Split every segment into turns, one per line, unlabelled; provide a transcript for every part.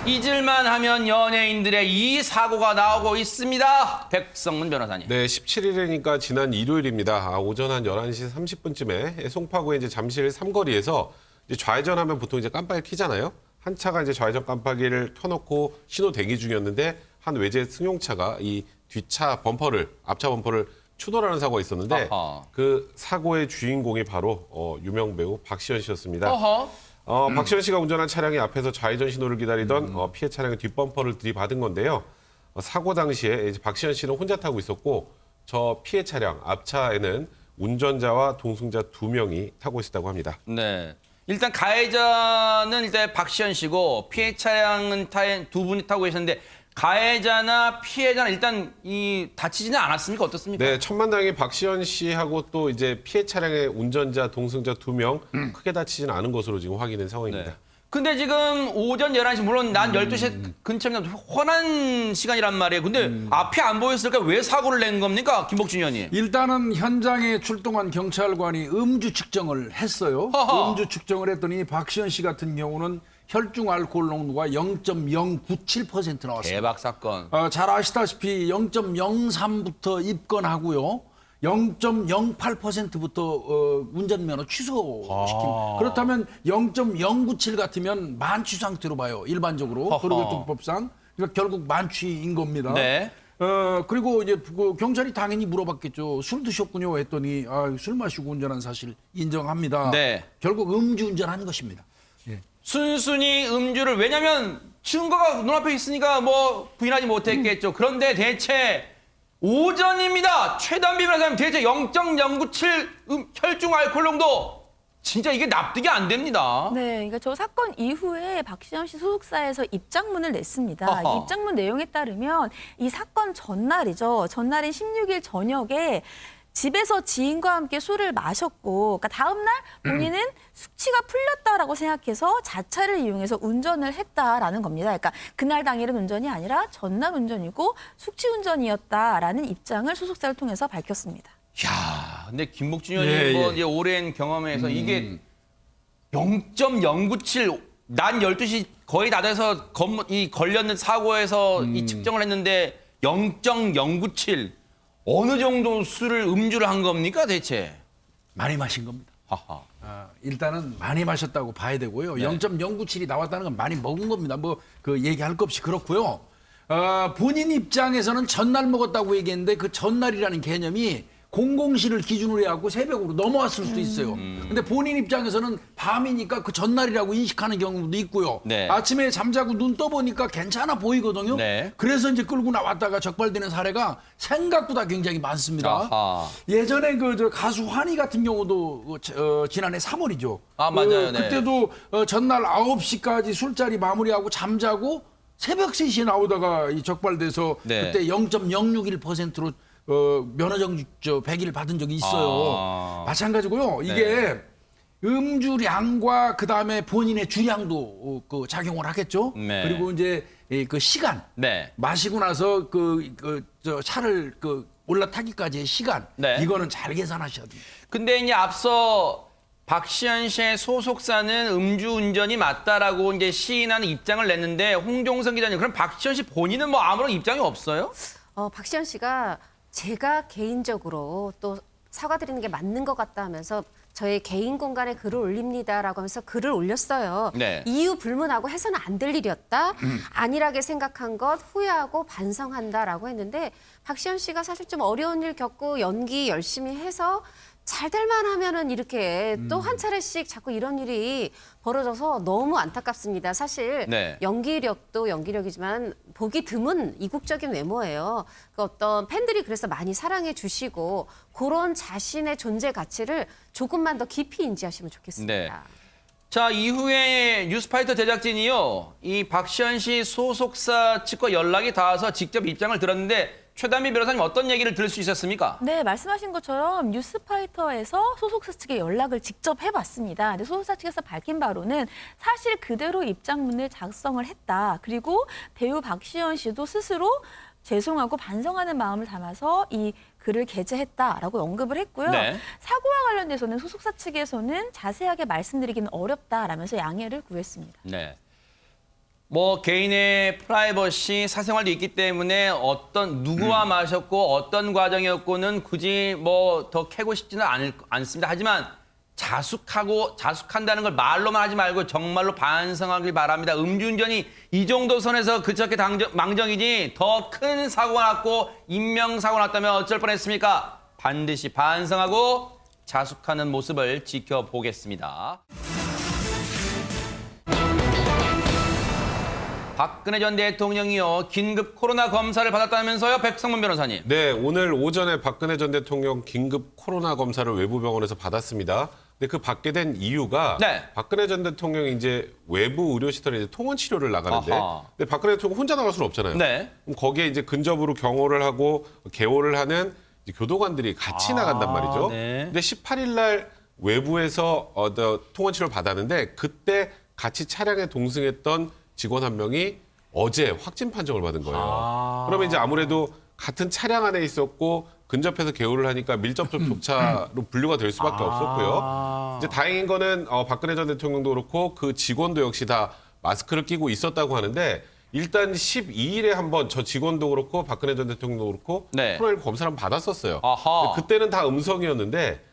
잊을만 하면 연예인들의 이 사고가 나오고 있습니다. 백성문 변호사님.
네, 17일이니까 지난 일요일입니다. 오전 한 11시 30분쯤에 송파구의 이제 잠실 삼거리에서 이제 좌회전하면 보통 이제 깜빡이를 켜잖아요. 한 차가 이제 좌회전 깜빡이를 켜놓고 신호 대기 중이었는데 한 외제 승용차가 이 뒷차 범퍼를, 앞차 범퍼를 추돌하는 사고가 있었는데
아하.
그 사고의 주인공이 바로 유명 배우 박시현 씨였습니다.
어허.
박시현 씨가 운전한 차량이 앞에서 좌회전 신호를 기다리던 피해 차량의 뒷범퍼를 들이받은 건데요. 사고 당시에 이제 박시현 씨는 혼자 타고 있었고 저 피해 차량 앞차에는 운전자와 동승자 2명이 타고 있었다고 합니다.
네. 일단 가해자는 일단 박시현 씨고 피해 차량은 두 분이 타고 계셨는데 가해자나 피해자는 일단 다치지는 않았습니까? 어떻습니까?
네, 천만다행히 박시현 씨하고 또 이제 피해 차량의 운전자, 동승자 2명 크게 다치지는 않은 것으로 지금 확인된 상황입니다.
네. 근데 지금 오전 11시, 물론 난 12시 근처면 훤한 시간이란 말이에요. 근데 앞이 안 보였을까? 왜 사고를 낸 겁니까? 김복준 의원님.
일단은 현장에 출동한 경찰관이 음주 측정을 했어요.
허허.
음주 측정을 했더니 박시현 씨 같은 경우는 혈중 알코올 농도가 0.097% 나왔습니다.
대박 사건.
잘 아시다시피 0.03부터 입건하고요. 0.08%부터 운전면허 취소시킵니다. 그렇다면 0.097 같으면 만취 상태로 봐요. 일반적으로 도로교통법상. 그러니까 결국 만취인 겁니다.
네.
그리고 이제 그 경찰이 당연히 물어봤겠죠. 술 드셨군요 했더니 술 마시고 운전한 사실 인정합니다.
네.
결국 음주운전한 것입니다.
순순히 음주를, 왜냐면 증거가 눈앞에 있으니까 뭐 부인하지 못했겠죠. 그런데 대체 오전입니다. 최단비 변호사님, 대체 0.097 혈중 알코올 농도, 진짜 이게 납득이 안 됩니다.
네, 그러니까 저 사건 이후에 박시현 씨 소속사에서 입장문을 냈습니다.
어허.
이 입장문 내용에 따르면 이 사건 전날이죠. 전날인 16일 저녁에 집에서 지인과 함께 술을 마셨고, 그러니까 다음 날 본인은 숙취가 풀렸다라고 생각해서 자차를 이용해서 운전을 했다라는 겁니다. 그러니까 그날 당일은 운전이 아니라 전날 운전이고 숙취 운전이었다라는 입장을 소속사를 통해서 밝혔습니다.
야, 근데 김복준 의원님
예,
뭐
예.
이제 오랜 경험에서 이게 0.097, 난 12시 거의 다 돼서 걸렸는 사고에서 이 측정을 했는데 0.097, 어느 정도 음주를 한 겁니까 대체?
많이 마신 겁니다.
하하.
일단은 많이 마셨다고 봐야 되고요.
네.
0.097이 나왔다는 건 많이 먹은 겁니다. 뭐 그 얘기할 것 없이 그렇고요. 본인 입장에서는 전날 먹었다고 얘기했는데 그 전날이라는 개념이 00시를 기준으로 해갖고 새벽으로 넘어왔을 수도 있어요. 근데 본인 입장에서는 밤이니까 그 전날이라고 인식하는 경우도 있고요.
네.
아침에 잠자고 눈 떠보니까 괜찮아 보이거든요.
네.
그래서 이제 끌고 나왔다가 적발되는 사례가 생각보다 굉장히 많습니다.
아하.
예전에 저 가수 환희 같은 경우도 지난해 3월이죠.
아, 맞아요. 네.
그때도 전날 9시까지 술자리 마무리하고 잠자고 새벽 3시에 나오다가 이 적발돼서
네.
그때 0.061%로 면허정지 100일 받은 적이 있어요. 마찬가지고요. 이게 음주량과 그다음에 본인의 주량도 그 작용을 하겠죠.
네.
그리고 이제 그 시간
네.
마시고 나서 저 차를 올라타기까지의 시간
네.
이거는 잘 계산하셔야 됩니다.
근데 이제 앞서 박시현 씨의 소속사는 음주운전이 맞다라고 이제 시인하는 입장을 냈는데, 홍종성 기자님, 그럼 박시현 씨 본인은 뭐 아무런 입장이 없어요?
박시현 씨가 제가 개인적으로 또 사과드리는 게 맞는 것 같다 하면서 저의 개인 공간에 글을 올립니다라고 하면서 글을 올렸어요.
네.
이유 불문하고 해서는 안 될 일이었다. 안일하게 생각한 것 후회하고 반성한다라고 했는데, 박시현 씨가 사실 좀 어려운 일 겪고 연기 열심히 해서 잘 될만 하면은 이렇게 또 한 차례씩 자꾸 이런 일이 벌어져서 너무 안타깝습니다. 사실
네.
연기력도 연기력이지만 보기 드문 이국적인 외모예요. 그 어떤 팬들이 그래서 많이 사랑해 주시고 그런 자신의 존재 가치를 조금만 더 깊이 인지하시면 좋겠습니다.
네. 자, 이후에 뉴스파이터 제작진이요, 이 박시현 씨 소속사 측과 연락이 닿아서 직접 입장을 들었는데, 최단비 변호사님 어떤 얘기를 들을 수 있었습니까?
네, 말씀하신 것처럼 뉴스파이터에서 소속사 측에 연락을 직접 해봤습니다. 근데 소속사 측에서 밝힌 바로는 사실 그대로 입장문을 작성을 했다. 그리고 배우 박시현 씨도 스스로 죄송하고 반성하는 마음을 담아서 이 글을 게재했다라고 언급을 했고요.
네.
사고와 관련돼서는 소속사 측에서는 자세하게 말씀드리기는 어렵다라면서 양해를 구했습니다.
네. 뭐 개인의 프라이버시, 사생활도 있기 때문에 어떤 누구와 마셨고 어떤 과정이었고는 굳이 뭐 더 캐고 싶지는 않습니다. 하지만 자숙한다는 걸 말로만 하지 말고 정말로 반성하길 바랍니다. 음주운전이 이 정도 선에서 그쳤게 망정이지 더 큰 사고가 났고 인명사고가 났다면 어쩔 뻔했습니까? 반드시 반성하고 자숙하는 모습을 지켜보겠습니다. 박근혜 전 대통령이요, 긴급 코로나 검사를 받았다면서요, 백성문 변호사님.
네, 오늘 오전에 박근혜 전 대통령 긴급 코로나 검사를 외부 병원에서 받았습니다. 근데 그 받게 된 이유가
네.
박근혜 전 대통령이 이제 외부 의료시설에 이제 통원 치료를 나가는데,
아하.
근데 박근혜 대통령 혼자 나갈 수는 없잖아요.
네.
그럼 거기에 이제 근접으로 경호를 하고 개호를 하는 이제 교도관들이 같이 나간단 말이죠.
네.
근데 18일 날 외부에서 통원 치료를 받았는데 그때 같이 차량에 동승했던 직원 한 명이 어제 확진 판정을 받은 거예요. 그러면 이제 아무래도 같은 차량 안에 있었고 근접해서 개호를 하니까 밀접촉 조차로 분류가 될 수밖에 없었고요. 이제 다행인 거는 박근혜 전 대통령도 그렇고 그 직원도 역시 다 마스크를 끼고 있었다고 하는데 일단 12일에 한번 저 직원도 그렇고 박근혜 전 대통령도 그렇고
네.
코로나19 검사를 한번 받았었어요.
아하.
근데 그때는 다 음성이었는데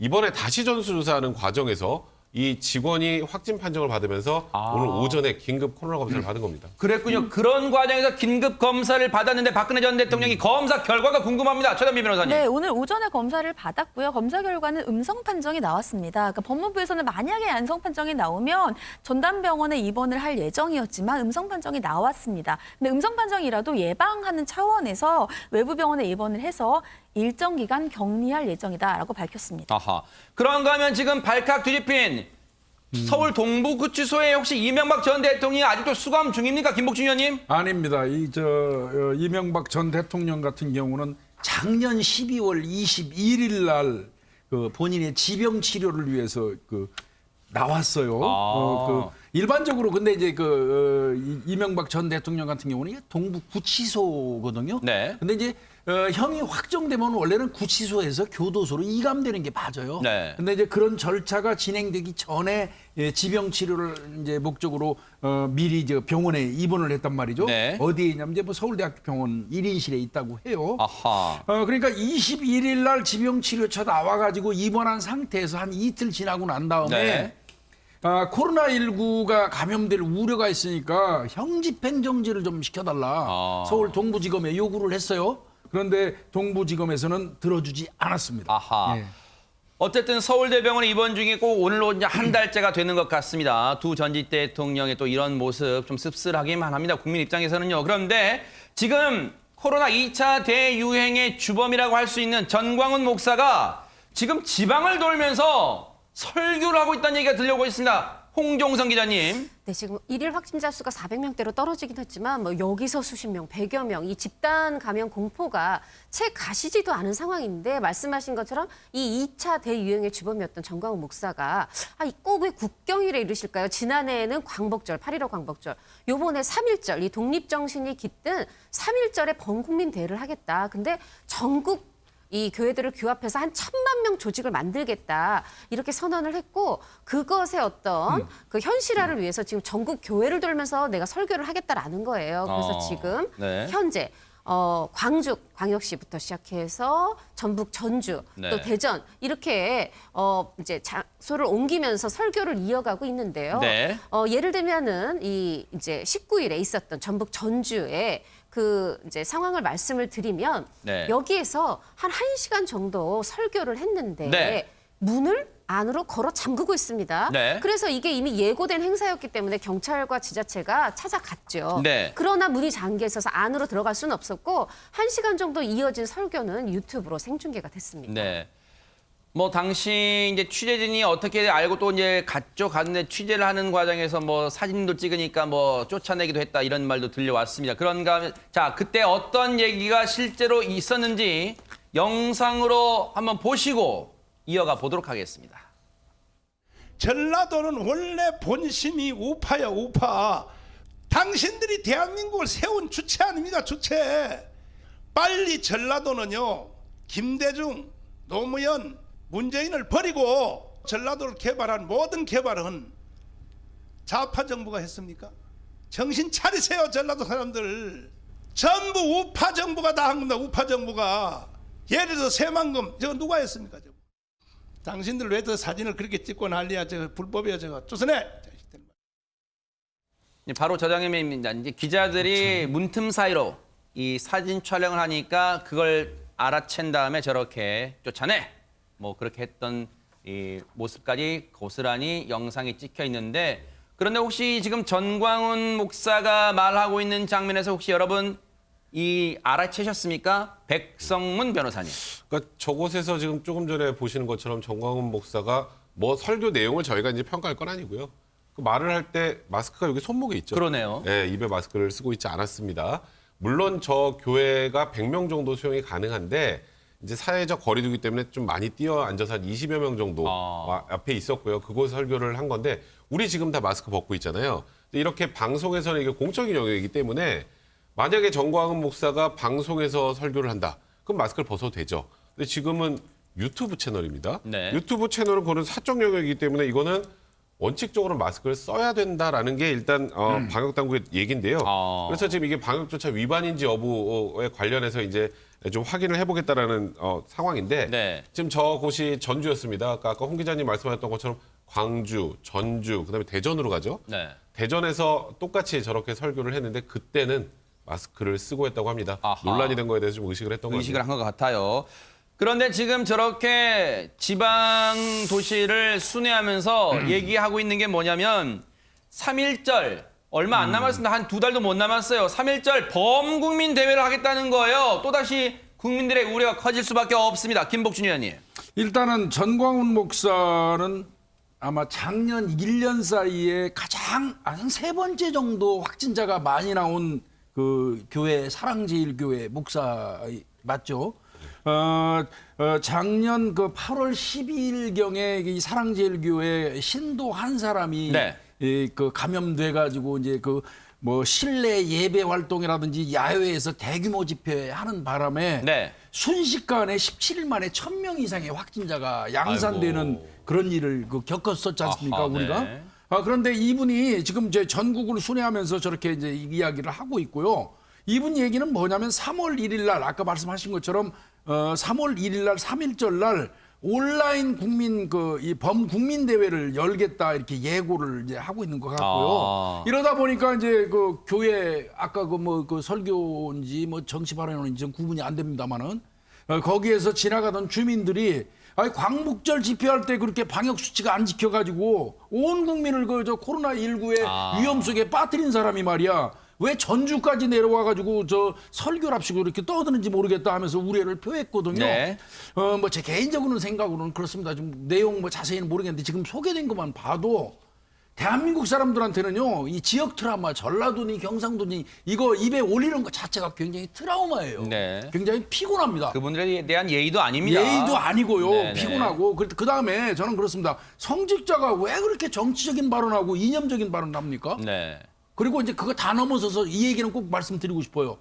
이번에 다시 전수조사하는 과정에서 이 직원이 확진 판정을 받으면서 오늘 오전에 긴급 코로나 검사를 받은 겁니다.
그랬군요. 그런 과정에서 긴급 검사를 받았는데 박근혜 전 대통령이 검사 결과가 궁금합니다. 최단비 변호사님.
네, 오늘 오전에 검사를 받았고요. 검사 결과는 음성 판정이 나왔습니다. 그러니까 법무부에서는 만약에 양성 판정이 나오면 전담병원에 입원을 할 예정이었지만 음성 판정이 나왔습니다. 근데 음성 판정이라도 예방하는 차원에서 외부 병원에 입원을 해서 일정 기간 격리할 예정이다라고 밝혔습니다.
아하. 그런가 하면 지금 발칵 뒤집힌 서울 동부구치소에 혹시 이명박 전 대통령이 아직도 수감 중입니까? 김복준 의원님?
아닙니다. 이명박 전 대통령 같은 경우는 작년 12월 21일 날 그 본인의 지병 치료를 위해서 나왔어요. 일반적으로 근데 이제 이명박 전 대통령 같은 경우는 동부 구치소거든요.
네.
근데 이제 형이 확정되면 원래는 구치소에서 교도소로 이감되는 게 맞아요.
네.
근데 이제 그런 절차가 진행되기 전에 지병 치료를 이제 목적으로 미리 병원에 입원을 했단 말이죠.
네.
어디에 있냐면 이제 뭐 서울대학교 병원 1인실에 있다고 해요.
아하.
그러니까 21일 날 지병 치료차 나와가지고 입원한 상태에서 한 이틀 지나고 난 다음에
네.
코로나19가 감염될 우려가 있으니까 형집행정지를 좀 시켜달라. 서울 동부지검에 요구를 했어요. 그런데 동부지검에서는 들어주지 않았습니다.
아하.
예.
어쨌든 서울대병원에 입원 중이고 오늘로 이제 한 달째가 되는 것 같습니다. 두 전직 대통령의 또 이런 모습 좀 씁쓸하기만 합니다. 국민 입장에서는요. 그런데 지금 코로나 2차 대유행의 주범이라고 할 수 있는 전광훈 목사가 지금 지방을 돌면서 설교를 하고 있다는 얘기가 들려오고 있습니다. 홍종성 기자님.
네, 지금 일일 확진자 수가 400명대로 떨어지긴 했지만 뭐 여기서 수십 명, 100여 명, 이 집단 감염 공포가 채 가시지도 않은 상황인데 말씀하신 것처럼 이 2차 대유행의 주범이었던 전광훈 목사가 꼭 왜 국경일에 이르실까요? 지난해에는 광복절, 8.15 광복절, 요번에 3.1절, 이 독립정신이 깃든 3.1절에 범국민 대회를 하겠다. 근데 전국 이 교회들을 규합해서 한 1,000만 명 조직을 만들겠다 이렇게 선언을 했고 그것의 어떤 그 현실화를 위해서 지금 전국 교회를 돌면서 내가 설교를 하겠다라는 거예요. 그래서 지금
네.
현재 광주 광역시부터 시작해서 전북 전주
네.
또 대전 이렇게 이제 장소를 옮기면서 설교를 이어가고 있는데요.
네.
예를 들면은 이 이제 19일에 있었던 전북 전주에 그 이제 상황을 말씀을 드리면
네.
여기에서 한 1시간 정도 설교를 했는데
네.
문을 안으로 걸어 잠그고 있습니다.
네.
그래서 이게 이미 예고된 행사였기 때문에 경찰과 지자체가 찾아갔죠.
네.
그러나 문이 잠겨 있어서 안으로 들어갈 수는 없었고 1시간 정도 이어진 설교는 유튜브로 생중계가 됐습니다.
네. 뭐 당시 이제 취재진이 어떻게 알고 또 이제 갔는데 취재를 하는 과정에서 뭐 사진도 찍으니까 뭐 쫓아내기도 했다 이런 말도 들려왔습니다. 그런가 하면 자 그때 어떤 얘기가 실제로 있었는지 영상으로 한번 보시고 이어가 보도록 하겠습니다.
전라도는 원래 본심이 우파야 우파. 당신들이 대한민국을 세운 주체 아닙니까 주체. 빨리 전라도는요 김대중, 노무현, 문재인을 버리고 전라도를 개발한 모든 개발은 좌파 정부가 했습니까? 정신 차리세요, 전라도 사람들. 전부 우파 정부가 다 한 겁니다. 우파 정부가. 예를 들어서 새만금 저거 누가 했습니까? 저거. 당신들 왜 저 사진을 그렇게 찍고 난리야? 저거 불법이야 저거. 조선해.
바로 저장님입니다. 이제 기자들이 문틈 사이로 이 사진 촬영을 하니까 그걸 알아챈 다음에 저렇게 쫓아내. 뭐 그렇게 했던 이 모습까지 고스란히 영상이 찍혀 있는데, 그런데 혹시 지금 전광훈 목사가 말하고 있는 장면에서 혹시 여러분 이 알아채셨습니까? 백성문 변호사님.
그러니까 저곳에서 지금 조금 전에 보시는 것처럼 전광훈 목사가 뭐 설교 내용을 저희가 이제 평가할 건 아니고요. 그 말을 할 때 마스크가 여기 손목에 있죠.
그러네요.
네, 입에 마스크를 쓰고 있지 않았습니다. 물론 저 교회가 100명 정도 수용이 가능한데 이제 사회적 거리두기 때문에 좀 많이 뛰어 앉아서 한 20여 명 정도 앞에 있었고요. 그곳 설교를 한 건데 우리 지금 다 마스크 벗고 있잖아요. 근데 이렇게 방송에서는 이게 공적인 영역이기 때문에 만약에 전광훈 목사가 방송에서 설교를 한다. 그럼 마스크를 벗어도 되죠. 근데 지금은 유튜브 채널입니다.
네.
유튜브 채널은 그런 사적 영역이기 때문에 이거는 원칙적으로 마스크를 써야 된다라는 게 일단 방역 당국의 얘기인데요. 그래서 지금 이게 방역 조차 위반인지 여부에 관련해서 이제 좀 확인을 해보겠다라는 상황인데
네.
지금 저곳이 전주였습니다. 아까 홍 기자님 말씀하셨던 것처럼 광주, 전주, 그다음에 대전으로 가죠.
네.
대전에서 똑같이 저렇게 설교를 했는데 그때는 마스크를 쓰고 했다고 합니다.
아하.
논란이 된 거에 대해서 좀 의식을 했던 거예요.
의식을 한 것 같아요. 그런데 지금 저렇게 지방 도시를 순회하면서 얘기하고 있는 게 뭐냐면 3.1절 얼마 안 남았습니다. 한 2달도 못 남았어요. 3.1절 범국민 대회를 하겠다는 거예요. 또다시 국민들의 우려가 커질 수밖에 없습니다. 김복준 의원님.
일단은 전광훈 목사는 아마 작년 1년 사이에 가장 한 3번째 정도 확진자가 많이 나온 그 교회 사랑제일교회 목사 맞죠? 작년 그 8월 12일경에 이 사랑제일교회 신도 한 사람이
네.
그 감염돼 가지고 이제 그 뭐 실내 예배 활동이라든지 야외에서 대규모 집회 하는 바람에
네.
순식간에 17일 만에 1,000명 이상의 확진자가 양산되는
아이고.
그런 일을 겪었었지 않습니까,
아하,
우리가?
네.
그런데 이분이 지금 이제 전국을 순회하면서 저렇게 이제 이야기를 하고 있고요. 이분 얘기는 뭐냐면 3월 1일 날 아까 말씀하신 것처럼 3월 1일 날 3.1절 날 온라인 국민 이 범국민 대회를 열겠다 이렇게 예고를 이제 하고 있는 것 같고요. 이러다 보니까 이제 그 교회 아까 그 설교인지 뭐 정치 발언인지 좀 구분이 안 됩니다만은 거기에서 지나가던 주민들이 아니 광복절 집회할 때 그렇게 방역 수칙 안 지켜가지고 온 국민을 저 코로나19의 위험 속에 빠뜨린 사람이 말이야. 왜 전주까지 내려와가지고 저 설교랍시고 이렇게 떠드는지 모르겠다 하면서 우려를 표했거든요.
네.
뭐 제 개인적으로는 생각으로는 그렇습니다. 좀 내용 뭐 자세히는 모르겠는데 지금 소개된 것만 봐도 대한민국 사람들한테는요 이 지역 트라우마, 전라도니 경상도니 이거 입에 올리는 것 자체가 굉장히 트라우마예요.
네.
굉장히 피곤합니다.
그분들에 대한 예의도 아닙니다.
예의도 아니고요.
네네.
피곤하고 그 다음에 저는 그렇습니다. 성직자가 왜 그렇게 정치적인 발언하고 이념적인 발언을 합니까?
네.
그리고 이제 그거 다 넘어서서 이 얘기는 꼭 말씀드리고 싶어요.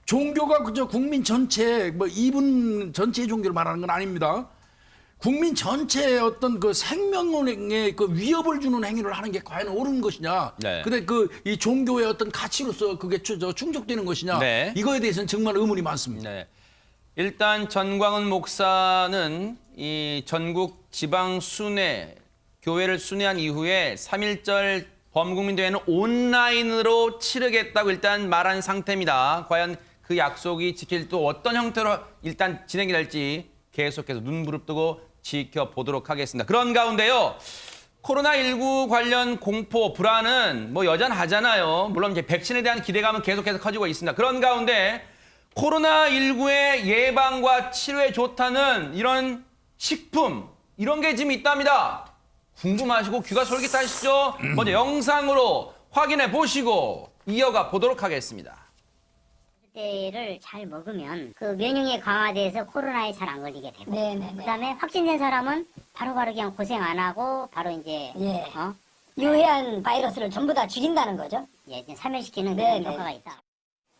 종교가 그저 국민 전체 뭐 이분 전체의 종교를 말하는 건 아닙니다. 국민 전체의 어떤 그 생명에 그 위협을 주는 행위를 하는 게 과연 옳은 것이냐?
네.
근데 이 종교의 어떤 가치로서 그게 충족되는 것이냐?
네.
이거에 대해서는 정말 의문이 많습니다.
네. 일단 전광훈 목사는 이 전국 지방 순회 교회를 순회한 이후에 3.1절 범국민 대회는 온라인으로 치르겠다고 일단 말한 상태입니다. 과연 그 약속이 지킬 또 어떤 형태로 일단 진행이 될지 계속해서 눈부릅뜨고 지켜보도록 하겠습니다. 그런 가운데요. 코로나19 관련 공포, 불안은 뭐 여전하잖아요. 물론 이제 백신에 대한 기대감은 계속해서 커지고 있습니다. 그런 가운데 코로나19의 예방과 치료에 좋다는 이런 식품, 이런 게 지금 있답니다. 궁금하시고 귀가 솔깃하시죠? 먼저 영상으로 확인해 보시고 이어가 보도록 하겠습니다.
때를 잘 먹으면 그 면역력이 강화돼서 코로나에 잘 안 걸리게 되고
네네네.
그다음에 확진된 사람은 바로바로 그냥 고생 안 하고 바로 이제
예. 유해한 바이러스를 전부 다 죽인다는 거죠?
이제 사멸시키는
네네.
그런 효과가 있다.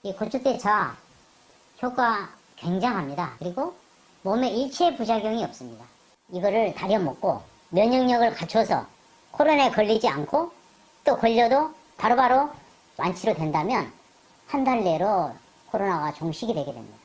이 고추대차 효과 굉장합니다. 그리고 몸에 일체 부작용이 없습니다. 이거를 다려 먹고 면역력을 갖춰서 코로나에 걸리지 않고 또 걸려도 바로바로 완치로 된다면 한 달 내로 코로나가 종식이 되게 됩니다.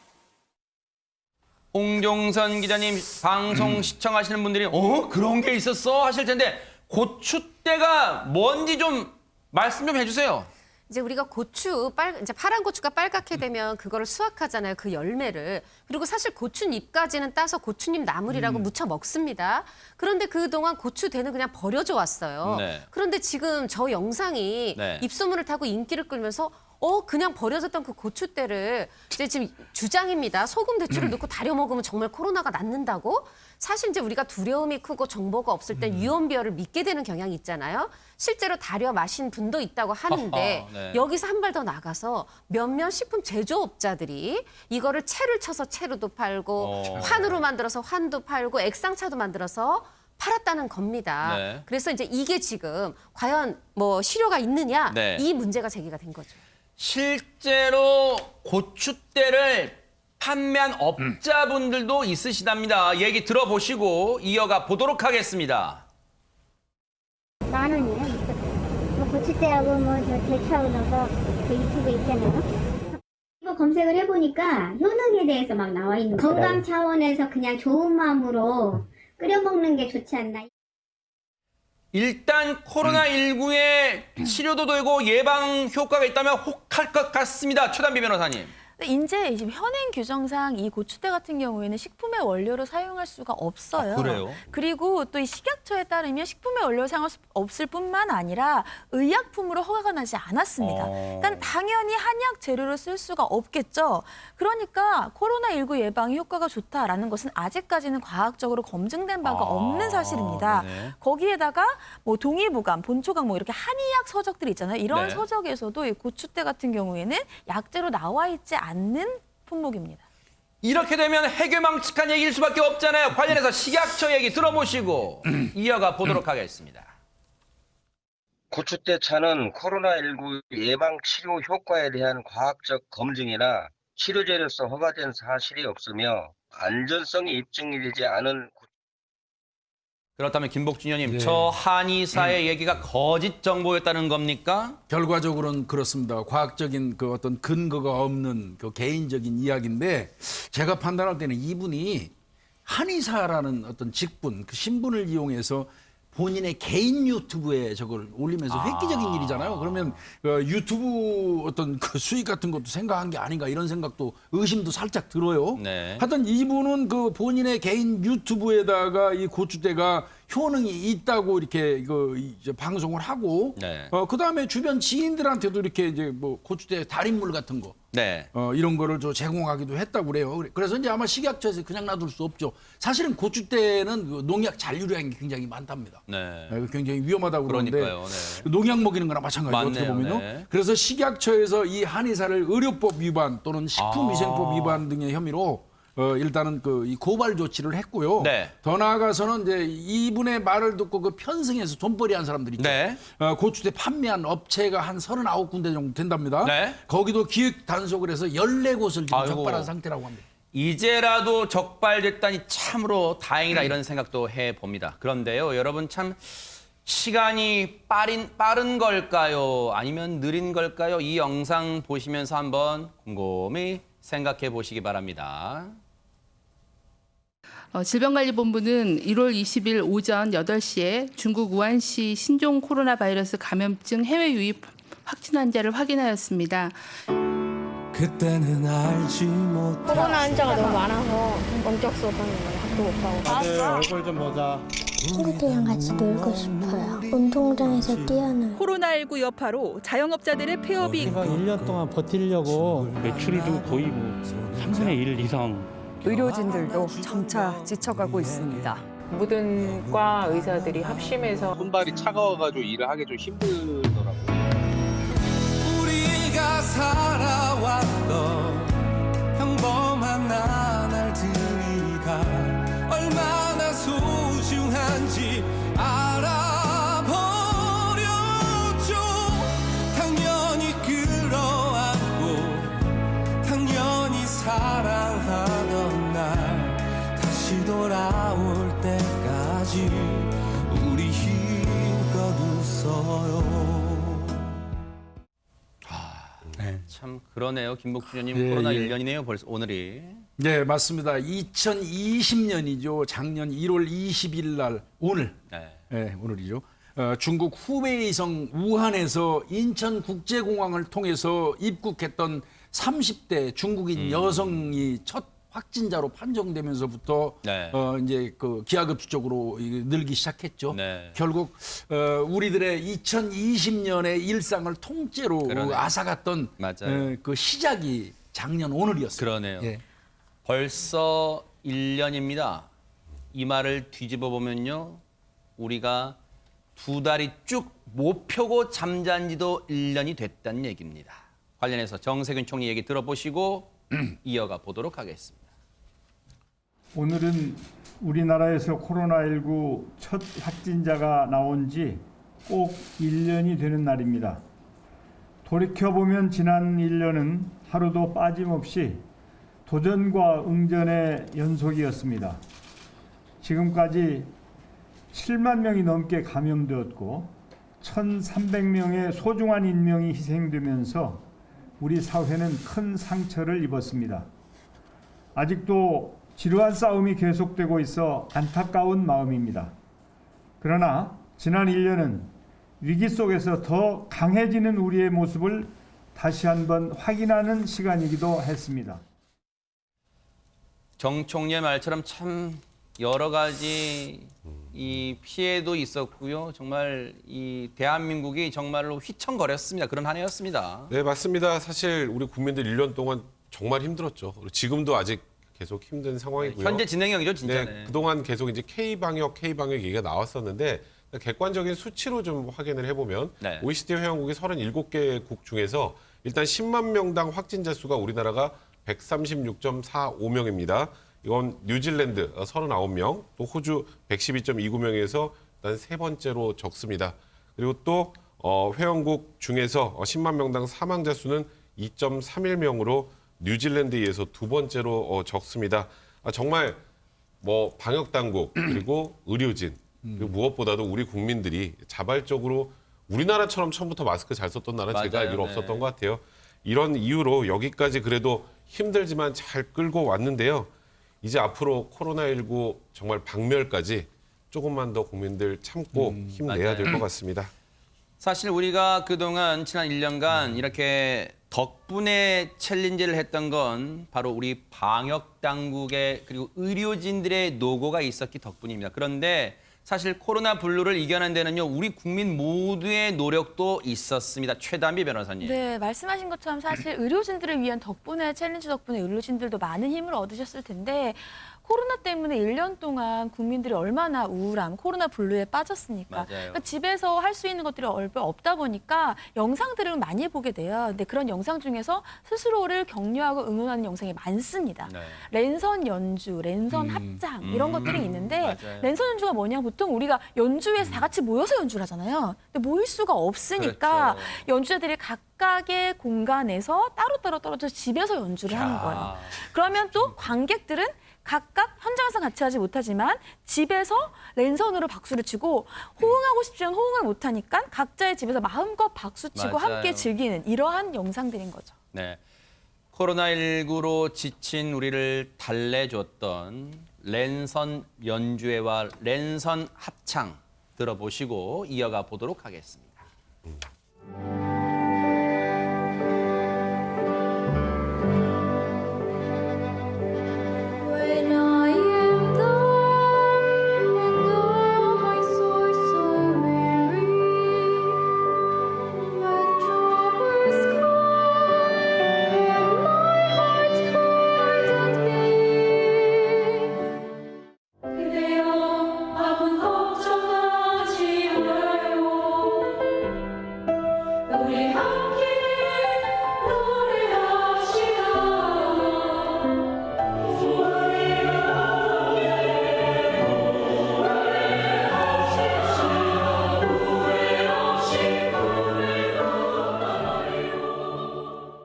홍종선 기자님 방송 시청하시는 분들이 그런 게 있었어 하실 텐데 고추대가 뭔지 좀 말씀 좀 해주세요.
이제 우리가 고추, 이제 파란 고추가 빨갛게 되면 그거를 수확하잖아요. 그 열매를. 그리고 사실 고추잎까지는 따서 고추잎 나물이라고 무쳐 먹습니다. 그런데 그동안 고추대는 그냥 버려져 왔어요.
네.
그런데 지금 저 영상이
네.
입소문을 타고 인기를 끌면서 그냥 버려졌던 그 고추대를 이제 지금 주장입니다. 소금 대추를 넣고 다려 먹으면 정말 코로나가 낫는다고? 사실 이제 우리가 두려움이 크고 정보가 없을 땐 유언비어를 믿게 되는 경향이 있잖아요. 실제로 다려 마신 분도 있다고 하는데
네.
여기서 한 발 더 나가서 몇몇 식품 제조업자들이 이거를 채를 쳐서 채로도 팔고 환으로 만들어서 환도 팔고 액상차도 만들어서 팔았다는 겁니다.
네.
그래서 이제 이게 지금 과연 뭐 실효가 있느냐
네.
이 문제가 제기가 된 거죠.
실제로 고추대를 판매한 업자분들도 있으시답니다. 얘기 들어보시고 이어가 보도록 하겠습니다.
10,000원이에요. 뭐 고추대하고 저 대추하고 넣어서 그 유튜브에 있잖아요. 이거 검색을 해보니까 효능에 대해서 막 나와 있는 거예요. 건강 차원에서 그냥 좋은 마음으로 끓여 먹는 게 좋지 않나.
일단 코로나19에 치료도 되고 예방 효과가 있다면 혹할 것 같습니다. 최단비 변호사님.
이제 지금 현행 규정상 이 고추대 같은 경우에는 식품의 원료로 사용할 수가 없어요.
아, 그래요?
그리고 또 이 식약처에 따르면 식품의 원료로 사용할 수 없을 뿐만 아니라 의약품으로 허가가 나지 않았습니다. 그러니까 당연히 한약 재료로 쓸 수가 없겠죠. 그러니까 코로나19 예방에 효과가 좋다라는 것은 아직까지는 과학적으로 검증된 바가 없는 사실입니다.
네네.
거기에다가 뭐 동의보감, 본초강 뭐 이렇게 한의학 서적들이 있잖아요. 이런
네.
서적에서도 이 고추대 같은 경우에는 약재로 나와 있지 않는 품목입니다.
이렇게 되면 해괴망측한 얘기일 수밖에 없잖아요. 관련해서 식약처 얘기 들어보시고 이어가 보도록 하겠습니다.
고추대 차는 코로나19 예방 치료 효과에 대한 과학적 검증이나 치료제로서 허가된 사실이 없으며 안전성이 입증이 되지 않은
그렇다면 김복준 의원님,
네.
저 한의사의 얘기가 거짓 정보였다는 겁니까?
결과적으로는 그렇습니다. 과학적인 그 어떤 근거가 없는 그 개인적인 이야기인데 제가 판단할 때는 이분이 한의사라는 어떤 직분, 그 신분을 이용해서 본인의 개인 유튜브에 저걸 올리면서 획기적인 일이잖아요. 그러면 유튜브 어떤 그 수익 같은 것도 생각한 게 아닌가 이런 생각도 의심도 살짝 들어요.
네.
하여튼 이분은 그 본인의 개인 유튜브에다가 이 고추대가 효능이 있다고 이렇게 이제 방송을 하고
네.
그다음에 주변 지인들한테도 이렇게 이제 뭐 고추대 달인물 같은 거
네.
이런 거를 저 제공하기도 했다고 그래요. 그래서 이제 아마 식약처에서 그냥 놔둘 수 없죠. 사실은 고추대는 그 농약 잔류량이 굉장히 많답니다.
네.
굉장히 위험하다고 그러는데
그러니까요. 네.
농약 먹이는 거나 마찬가지로 어떻게
맞네요.
보면요.
네.
그래서 식약처에서 이 한의사를 의료법 위반 또는 식품위생법 위반 등의 혐의로 일단은 이 고발 조치를 했고요.
네.
더 나아가서는 이제 이분의 말을 듣고 그 편승해서 돈벌이 한 사람들이 있죠.
네.
고추대 판매한 업체가 한 39군데 정도 된답니다.
네.
거기도 기획 단속을 해서 14곳을 지금
아이고.
적발한 상태라고 합니다.
이제라도 적발됐다니 참으로 다행이다 이런 생각도 해봅니다. 그런데요, 여러분 참 시간이 빠른 걸까요? 아니면 느린 걸까요? 이 영상 보시면서 한번 곰곰이 생각해 보시기 바랍니다.
질병관리본부는 1월 20일 오전 8시에 중국 우한시 신종 코로나 바이러스 감염증 해외 유입 확진 환자를 확인하였습니다.
그때는 알지 못.
코로나 환자가 너무 많아서 원격 수업하는 거예요. 학교 못 가고.
다들 얼굴 좀 보자.
친구들이랑 같이 놀고 싶어요. 운동장에서 뛰어놀고.
코로나19 여파로 자영업자들의 폐업이
이번 1년 동안 버티려고
매출도 거의 3분의 1 이상.
의료진들도 점차 지쳐가고 있습니다.
모든 과 의사들이 합심해서
손발이 차가워가지고 일을 하기 좀 힘들더라고요.
우리가 살아왔던 평범한 나날들이가 얼마나 소중한지 알아버렸죠. 당연히 끌어안고 당연히 사랑하던 날 다시 돌아올 때까지 우리 힘껏 웃어요.
네.
참 그러네요. 김복주님
예,
코로나
예.
1년이네요. 벌써 오늘이.
네, 맞습니다. 2020년이죠. 작년 1월 20일 날 오늘. 네, 오늘이죠. 중국 후베이성 우한에서 인천국제공항을 통해서 입국했던 30대 중국인 여성이 첫 확진자로 판정되면서부터
네.
이제 그 기하급수적으로 늘기 시작했죠.
네.
결국 우리들의 2020년의 일상을 통째로
그러네요.
앗아갔던
맞아요.
그 시작이 작년 오늘이었어요.
그러네요.
예.
벌써 1년입니다. 이 말을 뒤집어 보면요. 우리가 2달이 쭉 못 펴고 잠잔 지도 1년이 됐다는 얘기입니다. 관련해서 정세균 총리 얘기 들어보시고 이어가 보도록 하겠습니다.
오늘은 우리나라에서 코로나19 첫 확진자가 나온 지 꼭 1년이 되는 날입니다. 돌이켜보면 지난 1년은 하루도 빠짐없이 도전과 응전의 연속이었습니다. 지금까지 7만 명이 넘게 감염되었고 1,300명의 소중한 인명이 희생되면서 우리 사회는 큰 상처를 입었습니다. 아직도 지루한 싸움이 계속되고 있어 안타까운 마음입니다. 그러나 지난 1년은 위기 속에서 더 강해지는 우리의 모습을 다시 한번 확인하는 시간이기도 했습니다.
정 총리의 말처럼 참 여러 가지 이 피해도 있었고요. 정말 이 대한민국이 정말로 휘청거렸습니다. 그런 한 해였습니다.
네, 맞습니다. 사실 우리 국민들 1년 동안 정말 힘들었죠. 그리고 지금도 아직 계속 힘든 상황이고요.
현재 진행형이죠, 진짜.
네, 그동안 계속 이제 K방역 얘기가 나왔었는데 객관적인 수치로 좀 확인을 해보면
네.
OECD 회원국이 37개국 중에서 일단 10만 명당 확진자 수가 우리나라가 136.45명입니다. 이건 뉴질랜드 39명, 또 호주 112.29명에서 일단 세 번째로 적습니다. 그리고 또 회원국 중에서 10만 명당 사망자 수는 2.31명으로 뉴질랜드에 의해서 두 번째로 적습니다. 정말 뭐 방역 당국 그리고 의료진 그리고 무엇보다도 우리 국민들이 자발적으로 우리나라처럼 처음부터 마스크 잘 썼던 나라는 제가
맞아요.
알기로 없었던 것 같아요. 이런 이유로 여기까지 그래도 힘들지만 잘 끌고 왔는데요. 이제 앞으로 코로나19 정말 박멸까지 조금만 더 국민들 참고 힘내야
맞아요.
될 것 같습니다.
사실 우리가 그동안 지난 1년간 이렇게 덕분에 챌린지를 했던 건 바로 우리 방역 당국의 그리고 의료진들의 노고가 있었기 덕분입니다. 그런데 사실 코로나 블루를 이겨낸 데는요. 우리 국민 모두의 노력도 있었습니다. 최단비 변호사님.
네, 말씀하신 것처럼 사실 의료진들을 위한 덕분에 챌린지 덕분에 의료진들도 많은 힘을 얻으셨을 텐데 코로나 때문에 1년 동안 국민들이 얼마나 우울함, 코로나 블루에 빠졌습니까?
맞아요.
그러니까 집에서 할 수 있는 것들이 얼마 없다 보니까 영상들을 많이 보게 돼요. 근데 그런 영상 중에서 스스로를 격려하고 응원하는 영상이 많습니다.
네.
랜선 연주, 랜선 합장 이런 것들이 있는데
맞아요.
랜선 연주가 뭐냐? 보통 우리가 연주회에서 다 같이 모여서 연주를 하잖아요. 근데 모일 수가 없으니까
그렇죠.
연주자들이 각각의 공간에서 따로따로 떨어져서 집에서 연주를 하는 거예요. 그러면 또 관객들은 각각 현장에서 같이 하지 못하지만 집에서 랜선으로 박수를 치고 호응하고 싶지만 호응을 못하니까 각자의 집에서 마음껏 박수치고
맞아요.
함께 즐기는 이러한 영상들인 거죠.
네. 코로나19로 지친 우리를 달래줬던 랜선 연주회와 랜선 합창 들어보시고 이어가 보도록 하겠습니다.
When I am down and all my soul so weary, when troubles come and my heart burdened me, 그대여 아픈 걱정하지 마요. 우리 함께 노래합시다.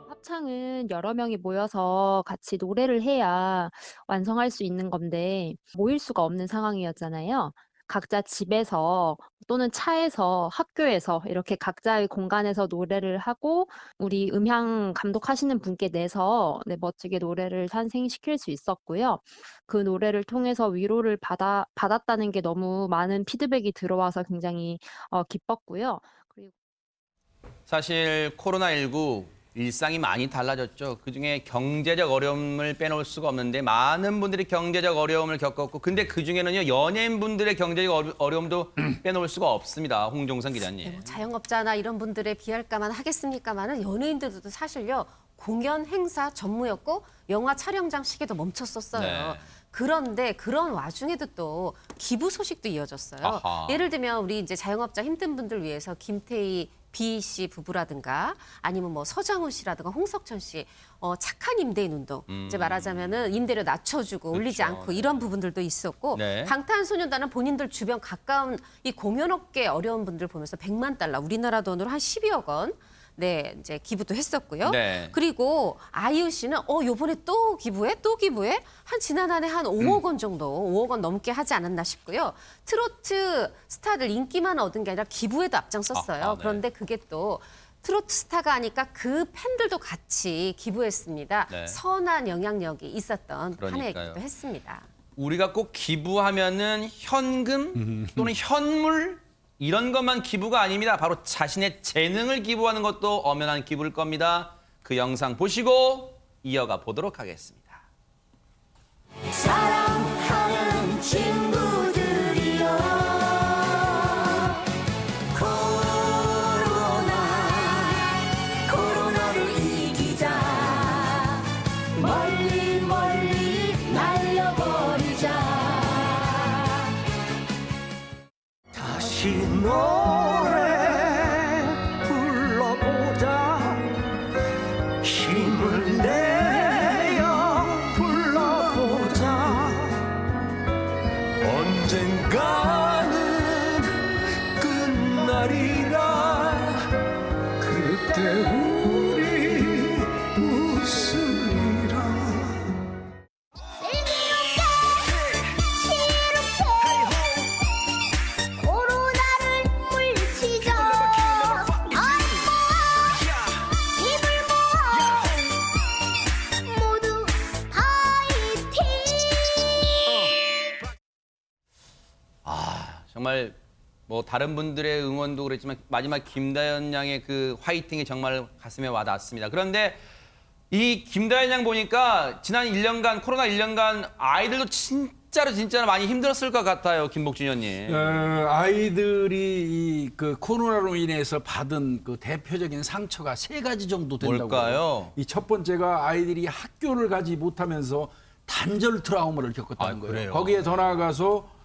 합창은 여러 명이 모여서 같이 노래를 해야 완성할 수 있는 건데 모일 수가 없는 상황이었잖아요. 각자 집에서 또는 차에서 학교에서 이렇게 각자의 공간에서 노래를 하고 우리 음향 감독하시는 분께 내서 멋지게 노래를 탄생시킬 수 있었고요. 그 노래를 통해서 위로를 받았다는 게 너무 많은 피드백이 들어와서 굉장히 기뻤고요. 그리고
사실 코로나19 일상이 많이 달라졌죠. 그중에 경제적 어려움을 빼놓을 수가 없는데 많은 분들이 경제적 어려움을 겪었고 근데 그중에는요 연예인분들의 경제적 어려움도 빼놓을 수가 없습니다. 홍종선 기자님.
네, 뭐 자영업자나 이런 분들에 비할까만 하겠습니까마는 연예인들도 사실요 공연 행사 전무였고 영화 촬영장 시계도 멈췄었어요.
네.
그런데 그런 와중에도 또 기부 소식도 이어졌어요.
아하.
예를 들면 우리 이제 자영업자 힘든 분들 위해서 김태희 B 씨 부부라든가 아니면 뭐 서장훈 씨라든가 홍석천 씨 착한 임대인 운동 이제 말하자면은 임대료 낮춰주고 올리지
그렇죠.
않고 이런 부분들도 있었고
네.
방탄소년단은 본인들 주변 가까운 이 공연업계 어려운 분들 보면서 100만 달러 우리나라 돈으로 한 12억 원 네, 이제 기부도 했었고요.
네.
그리고 아이유 씨는 요번에 또 기부해? 한 지난 한 해 한 5억 원 정도, 5억 원 넘게 하지 않았나 싶고요. 트로트 스타들 인기만 얻은 게 아니라 기부에도 앞장섰어요.
네.
그런데 그게 또 트로트 스타가 하니까 그 팬들도 같이 기부했습니다.
네.
선한 영향력이 있었던 한
그러니까요.
해이기도 했습니다.
우리가 꼭 기부하면은 현금 또는 현물 이런 것만 기부가 아닙니다. 바로 자신의 재능을 기부하는 것도 엄연한 기부일 겁니다. 그 영상 보시고 이어가 보도록 하겠습니다.
사랑하는 친구들이여 코로나를 이기자 멀리 날려버리자
다시 노래 불러보자 힘을 내어 불러보자 언젠가는 끝나리라 그때 우리 웃으리라
코로나를 물리치자 입을 모아 모두 파이팅
정말 뭐 다른 분들의 응원도 그랬지만 마지막 김다연 양의 그 화이팅이 정말 가슴에 와닿았습니다. 그런데 이 김다연 양 보니까 지난 1년간 코로나 1년간 아이들도 진짜로 많이 힘들었을 것 같아요. 김복준 의원님.
아이들이 그 코로나로 인해서 받은 그 대표적인 상처가 3가지 정도 된다고.
뭘까요?
이 첫 번째가 아이들이 학교를 가지 못하면서 단절 트라우마를 겪었다는 거예요.
그래요?
거기에 더 나아가서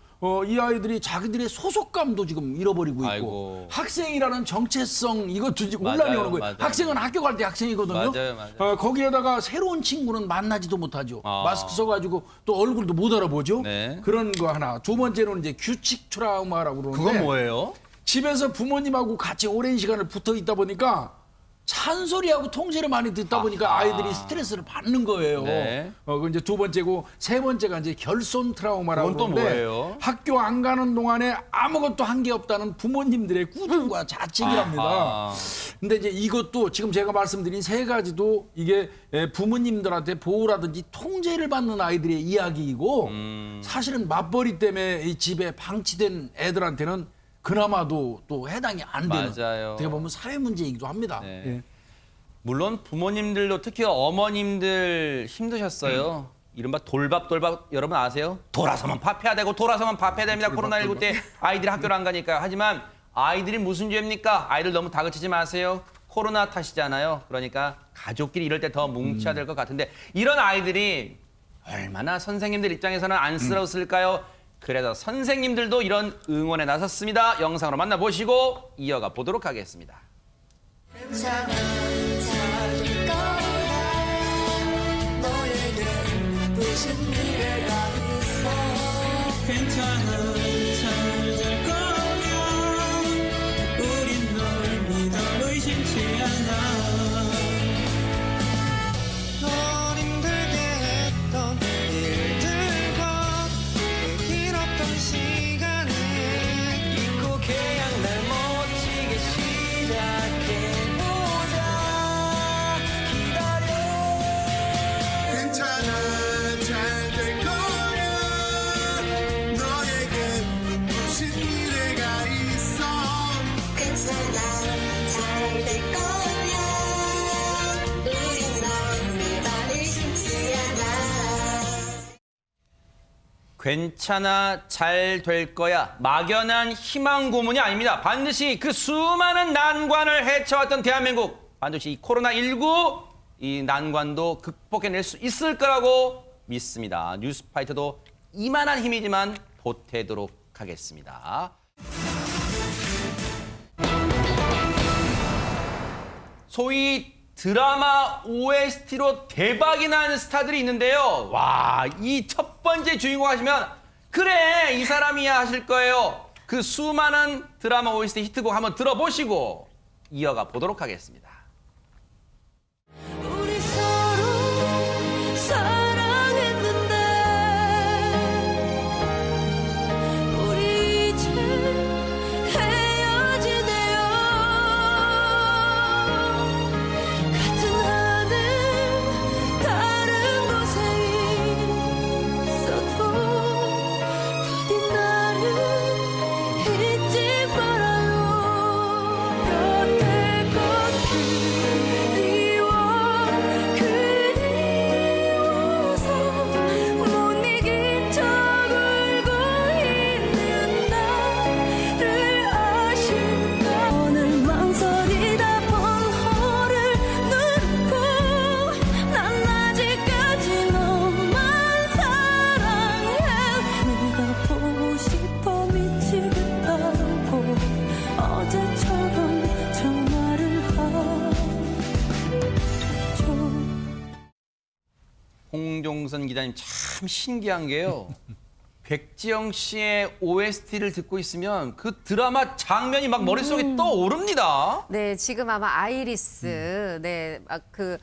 이 아이들이 자기들의 소속감도 지금 잃어버리고 있고
아이고.
학생이라는 정체성 이것도 지금
맞아요,
혼란이 오는 거예요.
맞아요.
학생은 학교 갈 때 학생이거든요.
맞아요.
거기에다가 새로운 친구는 만나지도 못하죠.
아.
마스크 써가지고 또 얼굴도 못 알아보죠.
네.
그런 거 하나. 두 번째로는 이제 규칙 트라우마라고 그러는데
그건 뭐예요?
집에서 부모님하고 같이 오랜 시간을 붙어 있다 보니까 잔소리하고 통제를 많이 듣다 보니까 아이들이 스트레스를 받는 거예요.
네.
그 이제 두 번째고 세 번째가 이제 결손 트라우마라고
그건 또
그러는데
뭐예요?
학교 안 가는 동안에 아무것도 한 게 없다는 부모님들의 꾸중과 자책이랍니다.
아하.
근데 이제 이것도 지금 제가 말씀드린 3가지도 이게 부모님들한테 보호라든지 통제를 받는 아이들의 이야기이고 사실은 맞벌이 때문에 이 집에 방치된 애들한테는 그나마도 또 해당이 안 되는
맞아요.
어떻게 보면 사회 문제이기도 합니다.
네.
예.
물론 부모님들도 특히 어머님들 힘드셨어요. 이른바 돌밥 여러분 아세요? 돌아서만 밥해야 되고 돌아서만 밥해야 됩니다. 코로나19 때 아이들이 학교를 안 가니까요. 하지만 아이들이 무슨 죄입니까? 아이들 너무 다그치지 마세요. 코로나 탓이잖아요. 그러니까 가족끼리 이럴 때 더 뭉쳐야 될 것 같은데 이런 아이들이 얼마나 선생님들 입장에서는 안쓰러웠을까요? 그래서 선생님들도 이런 응원에 나섰습니다. 영상으로 만나보시고 이어가 보도록 하겠습니다.
괜찮아 찾을 거야 너에게 무슨 미래가 있어
괜찮아 찾을 거야 우린 널 믿어 의심치 않아 널 힘들게 했던 일들과 그 길었던 시간을
괜찮아, 잘 될 거야. 막연한 희망 고문이 아닙니다. 반드시 그 수많은 난관을 헤쳐왔던 대한민국, 반드시 이 코로나19 이 난관도 극복해낼 수 있을 거라고 믿습니다. 뉴스파이터도 이만한 힘이지만 보태도록 하겠습니다. 소위 드라마 OST로 대박이 난 스타들이 있는데요. 와, 이 첫 번째 주인공 하시면 그래, 이 사람이야 하실 거예요. 그 수많은 드라마 OST 히트곡 한번 들어보시고 이어가 보도록 하겠습니다.
우리 서로 사랑했는데 우리 이제 헤어지네요. 같은 하늘 다른 곳에 있어도 부디 나를 잊지 말아요. 여태껏 그리워서 못 이긴 척 울고 있는 나를 아실까. 오늘 망설이다 본 호를 눕고 난 아직까지 너만 사랑해. 네가 보고 싶어 미치겠다고 어제처럼 전화를 하죠.
홍종선 기자님 참 신기한 게요. 백지영 씨의 OST를 듣고 있으면 그 드라마 장면이 막 머릿속에 떠오릅니다.
네, 지금 아마 아이리스, 네, 그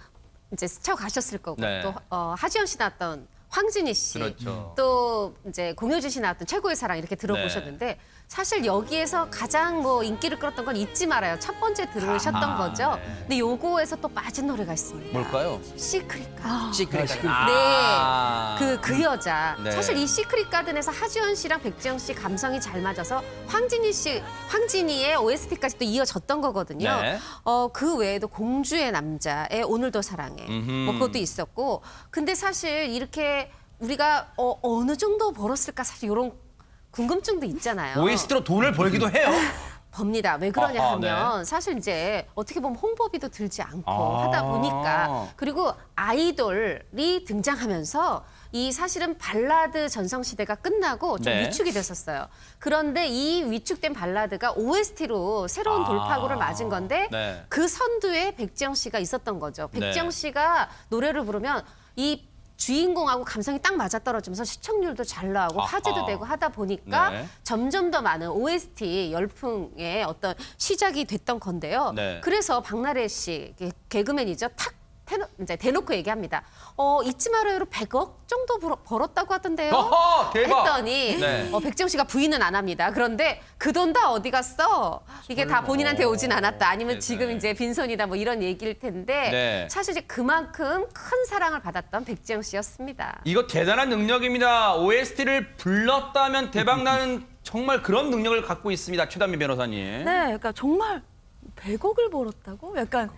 이제 스쳐가셨을 거고
네.
또 하지연 씨 나왔던 황진희 씨,
그렇죠.
또 이제 공효진 씨 나왔던 최고의 사랑 이렇게 들어보셨는데 사실 여기에서 가장 뭐 인기를 끌었던 건 잊지 말아요. 첫 번째 들으셨던 거죠.
네.
근데 요거에서 또 빠진 노래가 있습니다.
뭘까요?
시크릿 가든.
시크릿 가든.
네, 그 여자.
네.
사실 이 시크릿 가든에서 하지연 씨랑 백지영 씨 감성이 잘 맞아서 황진희의 OST까지 또 이어졌던 거거든요.
네.
그 외에도 공주의 남자의 오늘도 사랑해. 뭐 그것도 있었고. 근데 사실 이렇게 우리가 어느 정도 벌었을까 사실 이런 궁금증도 있잖아요.
OST로 돈을 벌기도 해요.
법니다. 왜 그러냐
아하,
하면 사실 이제 어떻게 보면 홍보비도 들지 않고
아.
하다 보니까 그리고 아이돌이 등장하면서 이 사실은 발라드 전성시대가 끝나고 좀
네.
위축이 됐었어요. 그런데 이 위축된 발라드가 OST로 새로운 돌파구를 맞은 건데
네.
그 선두에 백지영 씨가 있었던 거죠. 백지영
네.
씨가 노래를 부르면 이 주인공하고 감성이 딱 맞아떨어지면서 시청률도 잘 나오고
아하.
화제도 되고 하다 보니까
네.
점점 더 많은 OST 열풍의 어떤 시작이 됐던 건데요.
네.
그래서 박나래 씨, 개그맨이죠. 이제 대놓고 얘기합니다. 잊지 말아요로 100억 정도 벌었다고 하던데요.
어허, 대박.
했더니
네.
백지영 씨가 부인은 안 합니다. 그런데 그 돈 다 어디 갔어? 이게 다 본인한테 오진 않았다. 아니면 지금 이제 빈손이다. 뭐 이런 얘기일 텐데
네.
사실 이제 그만큼 큰 사랑을 받았던 백지영 씨였습니다.
이거 대단한 능력입니다. OST를 불렀다면 대박나는 정말 그런 능력을 갖고 있습니다. 최단미 변호사님.
네, 그러니까 정말 100억을 벌었다고? 약간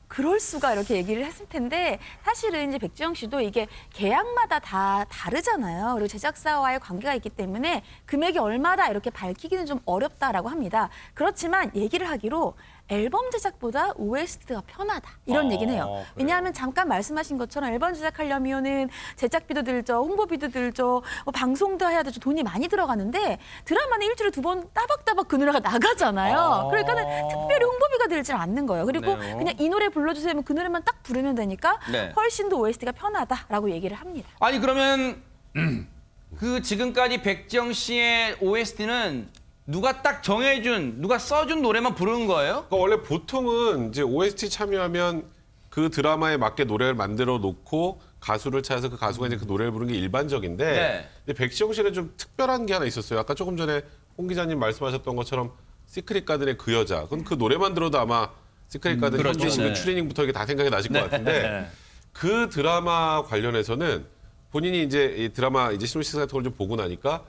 그럴 수가 이렇게 얘기를 했을 텐데 사실은 이제 백지영 씨도 이게 계약마다 다 다르잖아요. 그리고 제작사와의 관계가 있기 때문에 금액이 얼마다 이렇게 밝히기는 좀 어렵다라고 합니다. 그렇지만 얘기를 하기로 앨범 제작보다 OST가 편하다 이런 얘기는 해요.
그래요?
왜냐하면 잠깐 말씀하신 것처럼 앨범 제작하려면은 제작비도 들죠, 홍보비도 들죠, 방송도 해야 되죠, 돈이 많이 들어가는데 드라마는 일주일에 2번 따박따박 그 노래가 나가잖아요. 그러니까는 특별히 홍보비가 들질 않는 거예요. 그리고
그래요?
그냥 이 노래 불러주세요 하면 그 노래만 딱 부르면 되니까
네.
훨씬 더 OST가 편하다라고 얘기를 합니다.
아니 그러면 그 지금까지 백지영 씨의 OST는 누가 딱 정해준, 누가 써준 노래만 부르는 거예요?
그러니까 원래 보통은 이제 OST 참여하면 그 드라마에 맞게 노래를 만들어 놓고 가수를 찾아서 그 가수가 이제 그 노래를 부르는 게 일반적인데
네.
근데 백지영 씨는 좀 특별한 게 하나 있었어요. 아까 조금 전에 홍 기자님 말씀하셨던 것처럼 시크릿 가든의 그 여자. 그건 그 노래만 들어도 아마 시크릿 가든
그렇죠.
현지 씨의
네.
추리닝부터 이게 다 생각이 나실 것 같은데 그 드라마 관련해서는 본인이 이제 이 드라마 이제 신혼식 같은 걸 좀 보고 나니까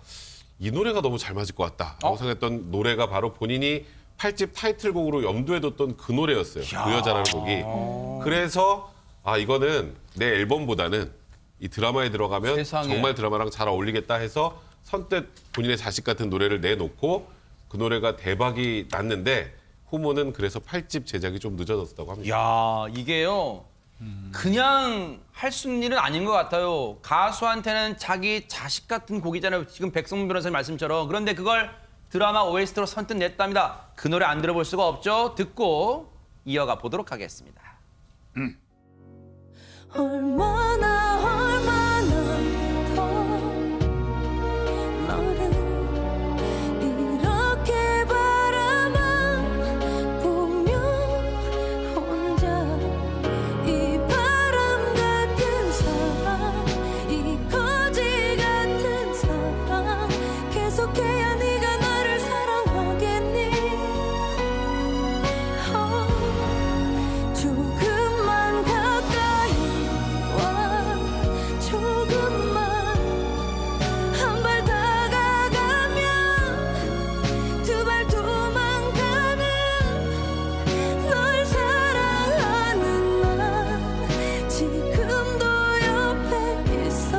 이 노래가 너무 잘 맞을 것 같다라고 생각했던 노래가 바로 본인이 8집 타이틀곡으로 염두에 뒀던 그 노래였어요. 그 여자라는 곡이. 그래서 이거는 내 앨범보다는 이 드라마에 들어가면
세상에.
정말 드라마랑 잘 어울리겠다 해서 선뜻 본인의 자식 같은 노래를 내놓고 그 노래가 대박이 났는데 후모는 그래서 8집 제작이 좀 늦어졌다고 합니다.
야, 이게요. 그냥 할 수 있는 일은 아닌 것 같아요. 가수한테는 자기 자식 같은 곡이잖아요. 지금 백성문 변호사님 말씀처럼. 그런데 그걸 드라마 OST로 선뜻 냈답니다. 그 노래 안 들어볼 수가 없죠. 듣고 이어가 보도록 하겠습니다.
얼마나 더 너를 이렇게 바라만 보며 혼자 이 바람 같은 사랑 이 거지 같은 사랑 계속해야 네가 나를 사랑하겠니 조금만 가까이 와 조금만 한 발 다가가면 두 발 도망가는 널 사랑하는 난 지금도 옆에 있어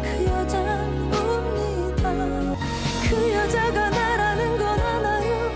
그 여자는 웁니다 그 여자가 나라는 건 알아요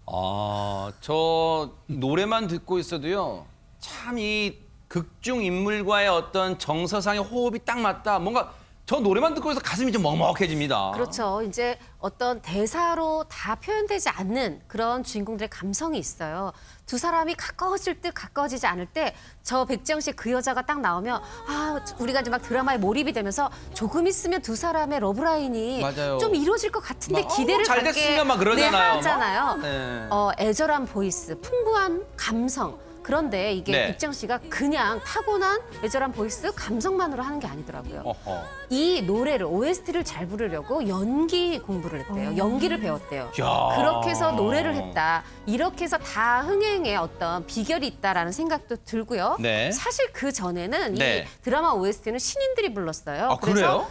아, 저 노래만 듣고 있어도요. 참 이 극중 인물과의 어떤 정서상의 호흡이 딱 맞다. 뭔가 저 노래만 듣고 있어 가슴이 좀 먹먹해집니다.
그렇죠. 이제 어떤 대사로 다 표현되지 않는 그런 주인공들의 감성이 있어요. 두 사람이 가까워질 듯 가까워지지 않을 때 저 백지영 씨 그 여자가 딱 나오면 아 우리가 이제 막 드라마에 몰입이 되면서 조금 있으면 두 사람의 러브라인이
맞아요.
좀 이루어질 것 같은데
막,
기대를
잘
갖게
됐으면 막 그러잖아요.
하잖아요.
막. 네.
애절한 보이스, 풍부한 감성. 그런데 이게
네.
백지영 씨가 그냥 타고난 애절한 보이스, 감성만으로 하는 게 아니더라고요.
어허.
이 노래를 OST를 잘 부르려고 연기 공부를 했대요. 연기를 배웠대요.
야.
그렇게 해서 노래를 했다. 이렇게 해서 다 흥행에 어떤 비결이 있다라는 생각도 들고요.
네.
사실 그 전에는
네.
이 드라마 OST는 신인들이 불렀어요.
아, 그래요?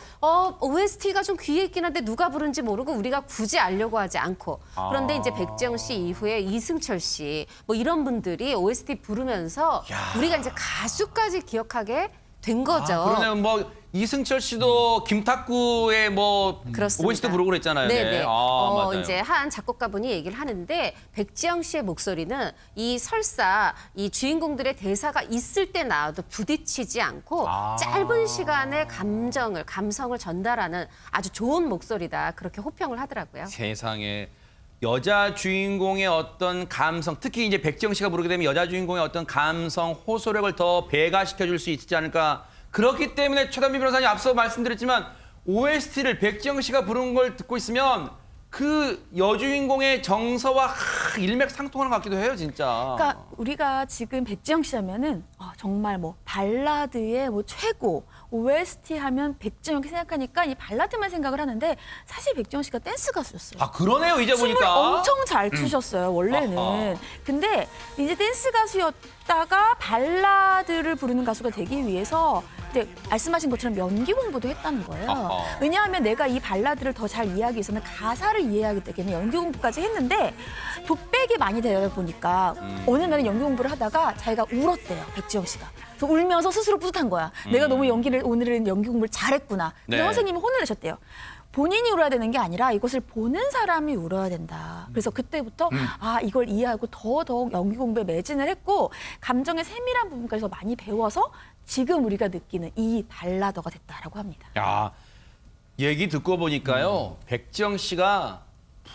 OST가 좀 귀에 있긴 한데 누가 부른지 모르고 우리가 굳이 알려고 하지 않고. 그런데 이제 백지영 씨 이후에 이승철 씨 뭐 이런 분들이 OST 부르면서 우리가 이제 가수까지 기억하게 된 거죠.
아, 그러네요. 뭐 이승철 씨도 김탁구의 뭐
그렇습니다.
OST 부르고 그랬잖아요.
네네.
맞아요.
이제 한 작곡가분이 얘기를 하는데 백지영 씨의 목소리는 이 설사 이 주인공들의 대사가 있을 때 나와도 부딪히지 않고 짧은 시간에 감성을 전달하는 아주 좋은 목소리다. 그렇게 호평을 하더라고요.
세상에. 여자 주인공의 어떤 감성, 특히 이제 백지영 씨가 부르게 되면 여자 주인공의 어떤 감성, 호소력을 더 배가시켜줄 수 있지 않을까. 그렇기 때문에 최단비 변호사님 앞서 말씀드렸지만 OST를 백지영 씨가 부른 걸 듣고 있으면 그 여주인공의 정서와 일맥상통하는 것 같기도 해요, 진짜.
그러니까 우리가 지금 백지영 씨 하면은 정말 뭐 발라드의 뭐 최고, OST 하면 백지영 씨 생각하니까 이 발라드만 생각을 하는데 사실 백지영 씨가 댄스 가수였어요.
아, 그러네요, 이제
춤을
보니까.
엄청 잘 추셨어요, 원래는.
아하.
근데 이제 댄스 가수였다가 발라드를 부르는 가수가 되기 위해서 이제 말씀하신 것처럼 연기 공부도 했다는 거예요.
아하.
왜냐하면 내가 이 발라드를 더 잘 이해하기 위해서는 가사를 이해하기 때문에 연기 공부까지 했는데 독백이 많이 되다 보니까 어느 날은 연기 공부를 하다가 자기가 울었대요, 백지영 씨가. 그래서 울면서 스스로 뿌듯한 거야. 내가 너무 오늘은 연기 공부를 잘했구나. 근데
네.
선생님이 혼을 내셨대요. 본인이 울어야 되는 게 아니라 이것을 보는 사람이 울어야 된다. 그래서 그때부터 이걸 이해하고 더더욱 연기 공부에 매진을 했고 감정의 세밀한 부분까지 더 많이 배워서 지금 우리가 느끼는 이 발라더가 됐다라고 합니다.
야, 얘기 듣고 보니까요. 백지영 씨가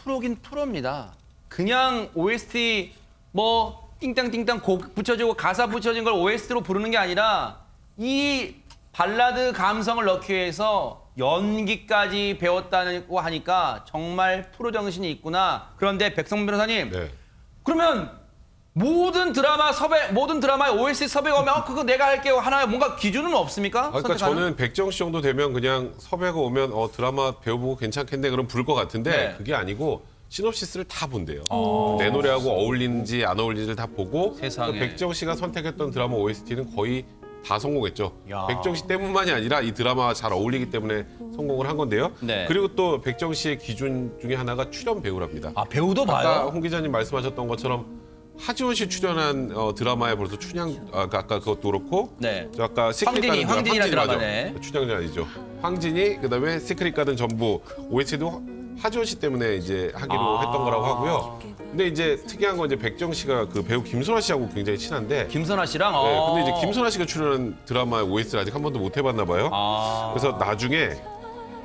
프로긴 프로입니다. 그냥 OST 뭐 띵땅띵땅 곡 붙여주고 가사 붙여진 걸 OST로 부르는 게 아니라 이 발라드 감성을 넣기 위해서 연기까지 배웠다고 하니까 정말 프로 정신이 있구나. 그런데 백성문 변호사님, 그러면 모든 드라마의 OST 섭외가 오면 그거 내가 할게요 하나요? 뭔가 기준은 없습니까?
그러니까
선택하는?
저는 백지영 씨 정도 되면 그냥 섭외가 오면 드라마 배워보고 괜찮겠네 그럼 부를 것 같은데
네.
그게 아니고 시놉시스를 다 본대요. 내 노래하고 어울리는지 안 어울리는지를 다 보고
세상에.
백지영 씨가 선택했던 드라마 OST는 거의 다 성공했죠.
야.
백지영 씨 때문만이 아니라 이 드라마와 잘 어울리기 때문에 성공을 한 건데요.
네.
그리고 또 백지영 씨의 기준 중에 하나가 출연 배우랍니다.
아, 배우도
아까
봐요?
홍 기자님 말씀하셨던 것처럼 하지원 씨 출연한 드라마에 벌써 춘향 아까 그것도 그렇고
네.
저 아까 시크릿
황진이,
가든
황진이라는
맞아.
드라마네.
춘향이 아니죠. 황진이 그다음에 시크릿 가든 전부 OST도 하지원 씨 때문에 이제 하기로 했던 거라고 하고요. 근데 이제 특이한 건 이제 백정 씨가 그 배우 김선아 씨하고 굉장히 친한데.
김선아 씨랑?
네, 근데 이제 김선아 씨가 출연한 드라마의 OST를 아직 한 번도 못 해봤나 봐요. 그래서 나중에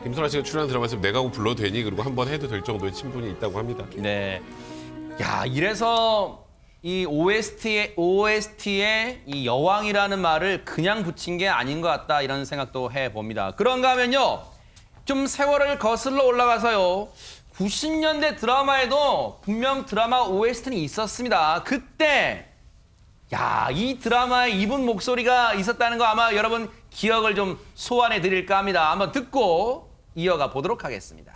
김선아 씨가 출연한 드라마에서 내가 하고 불러도 되니 그리고 한 번 해도 될 정도의 친분이 있다고 합니다.
네. 야, 이래서 이 OST에 이 여왕이라는 말을 그냥 붙인 게 아닌 것 같다 이런 생각도 해봅니다. 그런가 하면요. 좀 세월을 거슬러 올라가서요. 90년대 드라마에도 분명 드라마 OST는 있었습니다. 그때 야, 이 드라마에 이분 목소리가 있었다는 거 아마 여러분 기억을 좀 소환해 드릴까 합니다. 한번 듣고 이어가 보도록 하겠습니다.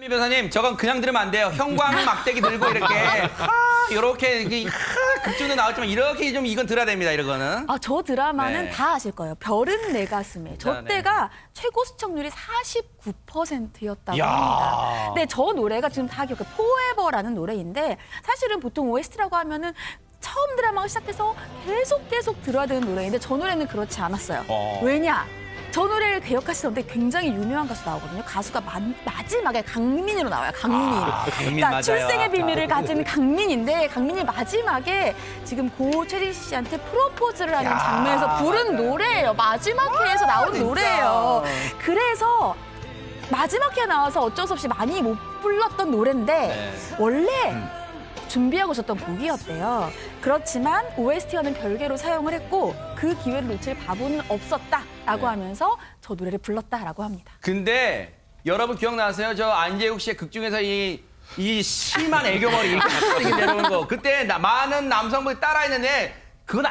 변호사님, 저건 그냥 들으면 안 돼요. 형광 막대기 들고 이렇게 이렇게 극중도 나왔지만 이렇게 좀 이건 들어야 됩니다. 이거는.
아, 저 드라마는
네.
다 아실 거예요. 별은 내 가슴에. 저
네.
때가 최고 시청률이 49%였다고
이야.
합니다. 근데 저 노래가 지금 다 기억해요. 포에버라는 노래인데 사실은 보통 OST라고 하면은 처음 드라마가 시작돼서 계속 들어야 되는 노래인데 저 노래는 그렇지 않았어요. 왜냐? 저 노래를 기억하시던데 굉장히 유명한 가수 나오거든요. 가수가 마지막에 강민이로 나와요. 강민.
강민
그러니까
맞아요.
출생의 비밀을 가진 강민인데 강민이 마지막에 지금 고 최진 씨한테 프로포즈를 하는
야,
장면에서 부른
맞아요.
노래예요. 마지막 회에서 나온
진짜.
노래예요. 그래서 마지막 회 나와서 어쩔 수 없이 많이 못 불렀던 노래인데 원래 준비하고 있었던 곡이었대요. 그렇지만 OST와는 별개로 사용을 했고 그 기회를 놓칠 바보는 없었다라고 하면서 저 노래를 불렀다라고 합니다.
근데 여러분 기억나세요? 저 안재욱 씨의 극 중에서 이 심한 애교머리 이렇게 내려오는 거. 그때 많은 남성분이 따라했는데 그건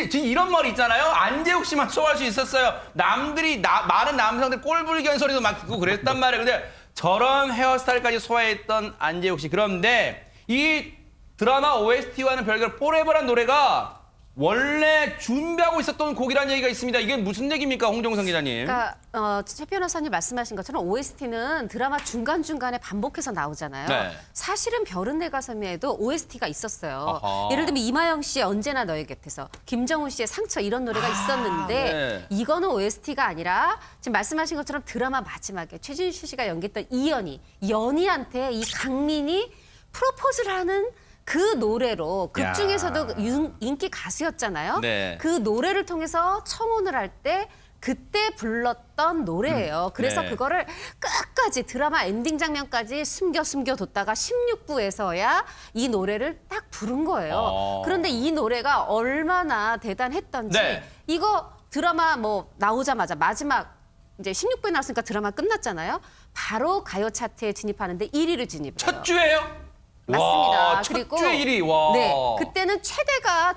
지금 이런 머리 있잖아요. 안재욱 씨만 소화할 수 있었어요. 남들이 많은 남성들 꼴불견 소리도 막 듣고 그랬단 말이에요. 근데 저런 헤어스타일까지 소화했던 안재욱 씨. 그런데 이 드라마 OST와는 별개로 포레버란 노래가 원래 준비하고 있었던 곡이라는 얘기가 있습니다. 이게 무슨 얘기입니까, 홍정선 기자님?
그러니까 최 변호사님 말씀하신 것처럼 OST는 드라마 중간중간에 반복해서 나오잖아요.
네.
사실은 별은 내 가슴에도 OST가 있었어요.
아하.
예를 들면 이마영 씨의 언제나 너의 곁에서, 김정훈 씨의 상처 이런 노래가 있었는데
네.
이거는 OST가 아니라 지금 말씀하신 것처럼 드라마 마지막에 최진실 씨가 연기했던 연희한테 이 강민이 프로포즈를 하는 그 노래로 극 중에서도 인기 가수였잖아요.
네.
그 노래를 통해서 청혼을 할 때 그때 불렀던 노래예요. 그래서
네.
그거를 끝까지 드라마 엔딩 장면까지 숨겨뒀다가 16부에서야 이 노래를 딱 부른 거예요. 그런데 이 노래가 얼마나 대단했던지
네.
이거 드라마 뭐 나오자마자 마지막 이제 16부에 나왔으니까 드라마 끝났잖아요. 바로 가요 차트에 진입하는데 1위를 진입해요.
첫 주예요?
맞습니다.
와, 첫 주에 1위. 와.
네, 그때는 최다가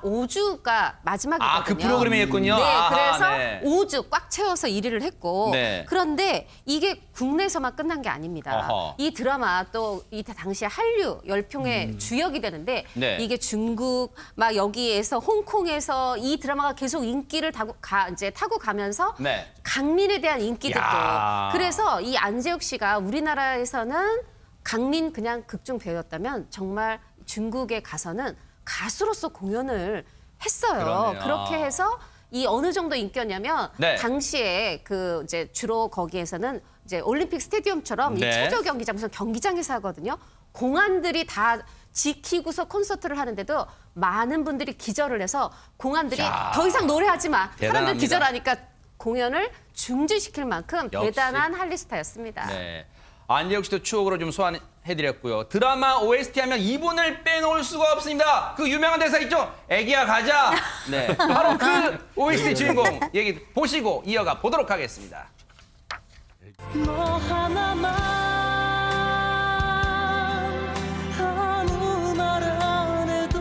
5주가 마지막이거든요.
그 프로그램이었군요.
네,
아하,
그래서
네.
5주 꽉 채워서 1위를 했고
네.
그런데 이게 국내에서만 끝난 게 아닙니다.
어허.
이 드라마 또 이 당시에 한류 열풍의 주역이 되는데
네.
이게 중국 막 여기에서 홍콩에서 이 드라마가 계속 인기를 타고 가면서
네.
강민에 대한 인기도
야.
또 그래서 이 안재욱 씨가 우리나라에서는 강민 그냥 극중 배우였다면 정말 중국에 가서는 가수로서 공연을 했어요.
그러네요.
그렇게 해서 이 어느 정도 인기였냐면
네.
당시에 그 이제 주로 거기에서는 이제 올림픽 스테디움처럼 이
네.
최저 경기장 무슨 경기장에서 하거든요. 공안들이 다 지키고서 콘서트를 하는데도 많은 분들이 기절을 해서 공안들이
야.
더 이상 노래하지 마. 사람들
대단합니다.
기절하니까 공연을 중지시킬 만큼
역시.
대단한 할리스타였습니다.
네. 안재욱 씨도 추억으로 좀 소환해드렸고요. 드라마 OST 하면 이분을 빼놓을 수가 없습니다. 그 유명한 대사 있죠? 애기야 가자. 네, 바로 그 OST 주인공 얘기 보시고 이어가 보도록 하겠습니다.
너 하나만 아무 말 안 해도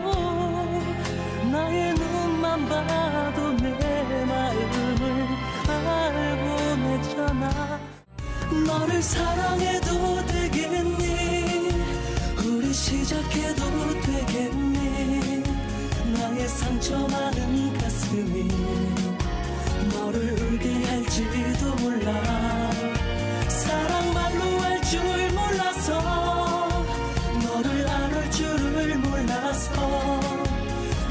나의 눈만 봐도 내 마음을 알고내잖아. 너를 사랑해도 되겠니? 우리 시작해도 되겠니? 나의 상처 많은 가슴이 너를 울게 할지도 몰라. 사랑 말로 할 줄 몰라서 너를 안을 줄을 몰라서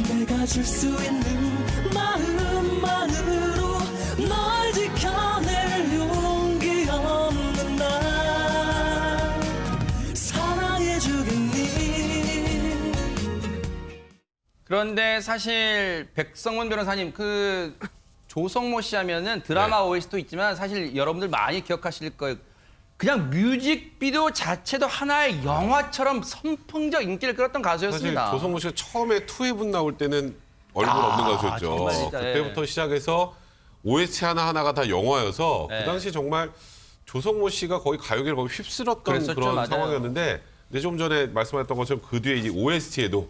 내가 줄 수 있는 마음만으로 널 지켜낼 용기 없는 나 사랑해주겠니?
그런데 사실 백성문 변호사님 그 조성모 씨 하면은 드라마 OST도 있지만 사실 여러분들 많이 기억하실 거예요. 그냥 뮤직비디오 자체도 하나의 영화처럼 선풍적 인기를 끌었던 가수였습니다.
사실 조성모 씨가 처음에 투해분 나올 때는 얼굴 없는 가수였죠.
정말 진짜,
그때부터 시작해서 OST 하나하나가 다 영화여서
네.
그 당시 정말 조성모 씨가 거의 가요계를 거의 휩쓸었던
그랬었죠,
그런
맞아요.
상황이었는데 근데 좀 전에 말씀하셨던 것처럼 그 뒤에 이제 OST에도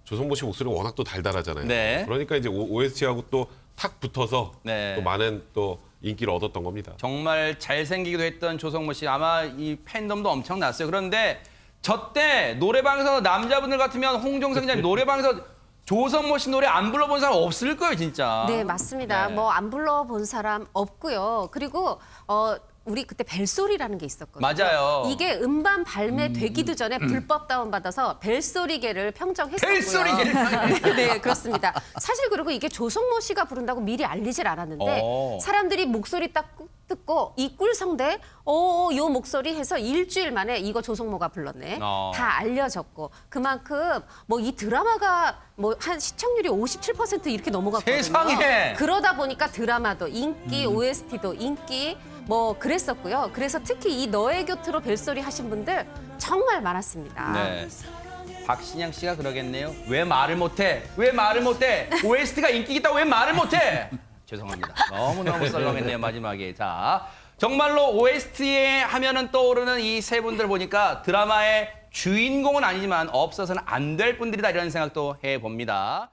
조성모 씨 목소리가 워낙 또 달달하잖아요.
네.
그러니까 이제 OST하고 또 탁 붙어서
네.
또 많은 또 인기를 얻었던 겁니다.
정말 잘생기기도 했던 조성모 씨 아마 이 팬덤도 엄청났어요. 그런데 저 때 노래방에서 남자분들 같으면 홍종석 기자님 노래방에서 조성모 씨 노래 안 불러본 사람 없을 거예요, 진짜.
네, 맞습니다.
네.
뭐 안 불러본 사람 없고요. 그리고 우리 그때 벨소리라는 게 있었거든요.
맞아요.
이게 음반 발매되기도 전에 불법 다운받아서 벨소리계를 평정했었고요.
벨소리계를
네, 그렇습니다. 사실 그리고 이게 조성모 씨가 부른다고 미리 알리질 않았는데 사람들이 목소리 딱 듣고 이 꿀성대 요 목소리 해서 일주일 만에 이거 조성모가 불렀네. 다 알려졌고 그만큼 뭐 이 드라마가 뭐 한 시청률이 57% 이렇게 넘어갔거든요.
세상에!
그러다 보니까 드라마도 인기, OST도 인기 뭐 그랬었고요. 그래서 특히 이 너의 곁으로 벨소리 하신 분들 정말 많았습니다.
네. 박신양 씨가 그러겠네요. 왜 말을 못해? 왜 말을 못해? OST가 인기 있다고 왜 말을 못해? 죄송합니다. 너무너무 썰렁했네요, 마지막에. 자, 정말로 OST에 하면은 떠오르는 이 세 분들 보니까 드라마의 주인공은 아니지만 없어서는 안 될 분들이다 이런 생각도 해봅니다.